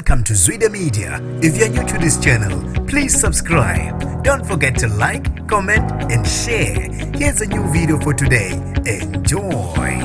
Welcome to Zwida Media. If you're new to this channel, please subscribe. Don't forget to like, comment and share. Here's a new video for today. Enjoy.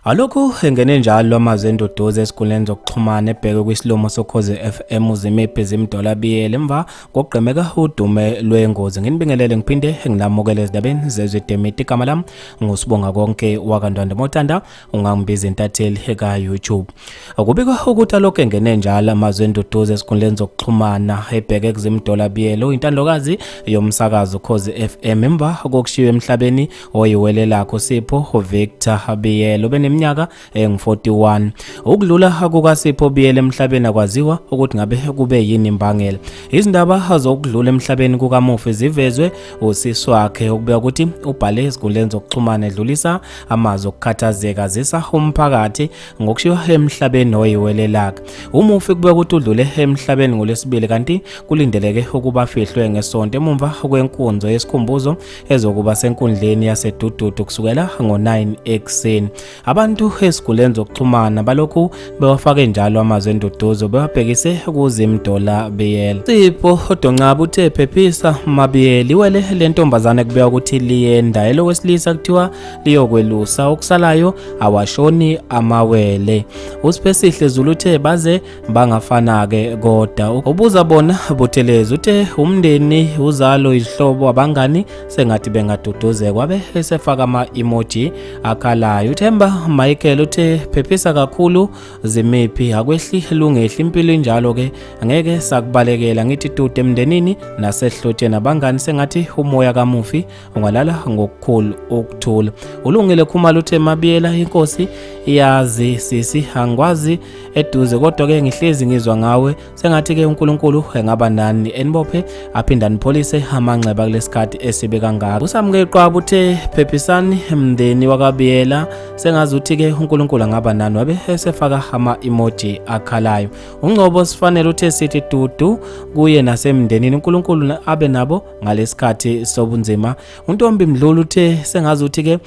Alokhu engene njalo amazwe endodoze esikhuleni zokuxhumana ebheke kwisilomo sokhoze FM uzimephe zimdola biyele emva kokugqemeka udume lwengozi. Nginibingelele ngiphinde ngilamukele ezindabeni zezwedemiti igama lami ngusibonga konke wakandwande Mothanda ungangibiza intatheli eka YouTube. Kubikwa ukuthi alokhu engene njalo amazwe endodoze esikhuleni zokuxhumana ebheke kuzimdola biyele uyintandokazi yomsakazo ukhoze FM emva kokushiya emhlabeni oyiwelelakho Sipho Victor Biyele minyaka engu-41. Ukudlula kukaSipho Biyele emhlabeni akwaziwa ukuthi ngabe kube yini imbangela. Izindaba zokudlula emhlabeni kukamufi zivezwe usisi wakhe okubeka ukuthi ubhale ezinkundleni zokuxhumana edlulisa amazwi okukhathazeka zisa umphakathi ngokushiya emhlabeni oyiwelelakhe. Umufi kubeka ukuthi udlule emhlabeni ngolwesibili kanti kulindeleke ukuba afihlwe ngesonto emumva kwenkonzo yesikhumbuzo ezokuba senkundleni yaseDududu kusukela ngo-9 ekuseni. Abantu esikhuleni zokuxhumana balokhu bewafake njalo amazwe endodozo bewabhekise kuzimdola Biyele. Sipho Dongcaba uthe phephisa Mabiyele iwele lentombazane kubeka ukuthi liyenda elowesilisa kuthiwa liyokwelusa okusalayo awashoni amawele. Usiphesihle Zulu uthe baze bangafana ke kodwa ubuza bona buthelezi uthe umndeni uzalo izihlobo abangani sengathi bengaduduzeka kwabe esefaka ama-emoji akhalayo. Uthemba Michael uthe phephisa kakhulu zimephi akwehli lungehli impilo injalo ke angeke sakubalekela ngithi tude emndenini nasehlotsheni abangani sengathi umoya kamufi ungalala ngokukhulu ukuthula. Ulungile Khumalo uthe Mabiyela inkosi iyazi sisi angikwazi eduze kodwa ke ngihlezi ngizwa ngawe sengathi ke uNkulunkulu engaba nani enibophe aphinda nipholise amanxeba kulesikhathi esibe kangaka. Usamkeqwaba uthe phephisani emndeni wakaBiyela sengazi uthi ke uNkulunkulu angaba nani wabe esefaka ama-emoji akhalayo. Ungcobo sifanele uthe sithi dudu kuye nasemndenini uNkulunkulu abe nabo ngalesikhathi sobunzima. Untombi Mdlulu uthe sengazi uthi ke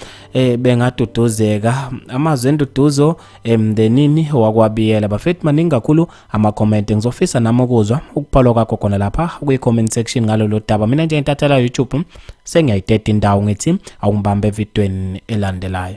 bengaduduzeka amazwe enduduzo emndenini wakwaBiyele. Bafethi maningi kakhulu ama-comment ngizofisa nami ukuzwa ukuphalwa kwakho khona lapha kwi-comment section ngalolu daba. Mina nje intathela YouTube sengiyayideda indawo ngithi awungibambe evidweni elandelayo.